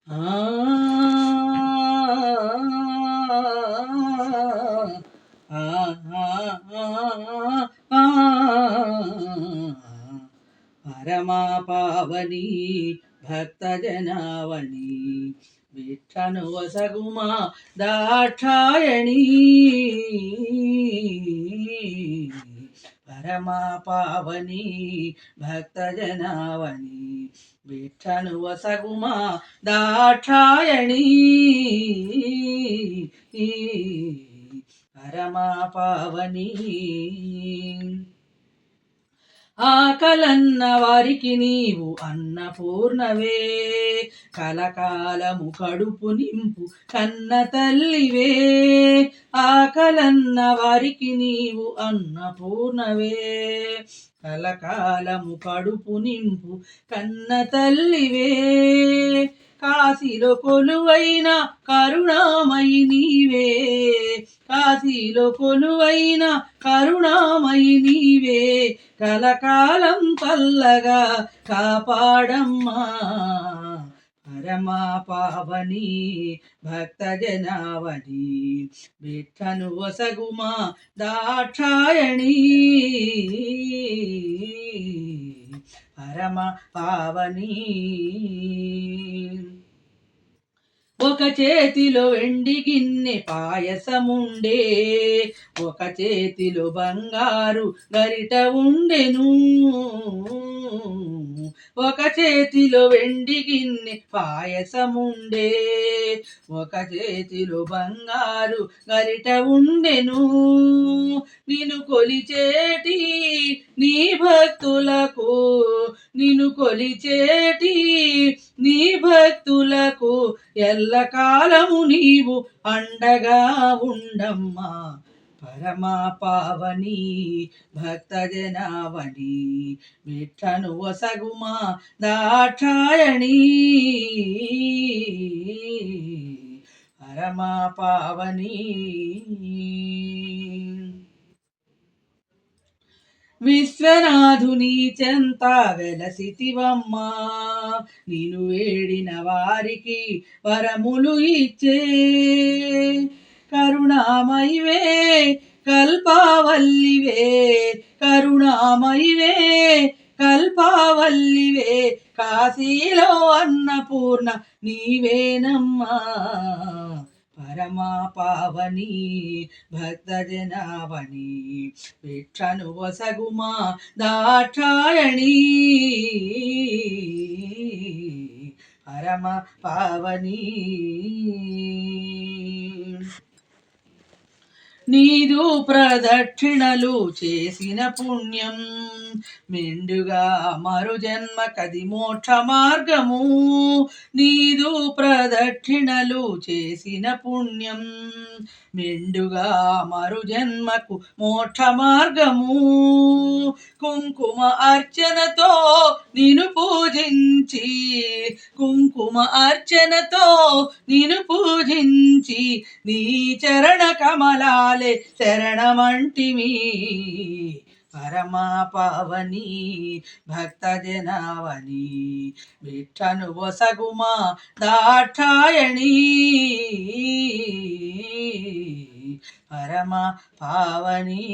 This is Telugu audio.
ఆ ఆ పరమా పావని భక్త జనావని విఠను వసగుమా దాక్షాయణి పరమా పావని భక్త జనావని విఠను వసగుమా దాక్షాయణి పరమా పావని ఆకలన్న వారికి నీవు అన్నపూర్ణవే కలకాలము కడుపు నింపు కన్న తల్లివే ఆకలన్న వారికి నీవు అన్నపూర్ణవే కలకాలము కడుపు నింపు కన్న తల్లివే కాశీలో కొలువైన కరుణామయి నీవే కాశీలో కొలువైన కరుణామయి నీవే కలకాలం చల్లగా కాపాడమ్మా పరమా పావని భక్త జనావని విఠను వసగుమా దాక్షాయణి పరమ పావని ఒక చేతిలో వెండి గిన్నె పాయసముండే ఒక చేతిలో బంగారు గరిట ఉండెను ఒక చేతిలో వెండి గిన్నె పాయసముండే ఒక చేతిలో బంగారు గరిట ఉండెను నిన్ను కొలిచేటి నీ భక్తులకు నిన్ను కొలిచేటి నీ భక్తులకు ఎల్లకాలము నీవు అండగా ఉండమ్మా పరమా పావని భక్త జనావని విఠను వసగుమా దాక్షాయణి పరమా పావని విశ్వనాథుని చెంత వెలసితివమ్మా నిను వేడిన వారికి వరములు ఇచ్చే కరుణామయివే కల్పావల్లివే కరుణామయివే కల్పావల్లివే కాశీలో అన్నపూర్ణ నీవేనమ్మా పరమా పావని భక్త జనావని విఠను వసగుమా దాక్షాయణి పరమ పావని నీదు ప్రదక్షిణలు చేసిన పుణ్యం మెండుగా మరు జన్మ కది మోక్ష మార్గము నీదు ప్రదక్షిణలు చేసిన పుణ్యం మెండుగా మరు జన్మకు మోక్ష మార్గము కుంకుమ అర్చనతో నిను పూజించి కుంకుమ అర్చనతో నిను పూజించి నీ చరణ కమలాలే శరణమంటిమి పరమా పావని భక్త జనావని విఠను వసగుమా దాక్షాయణి పరమ పావని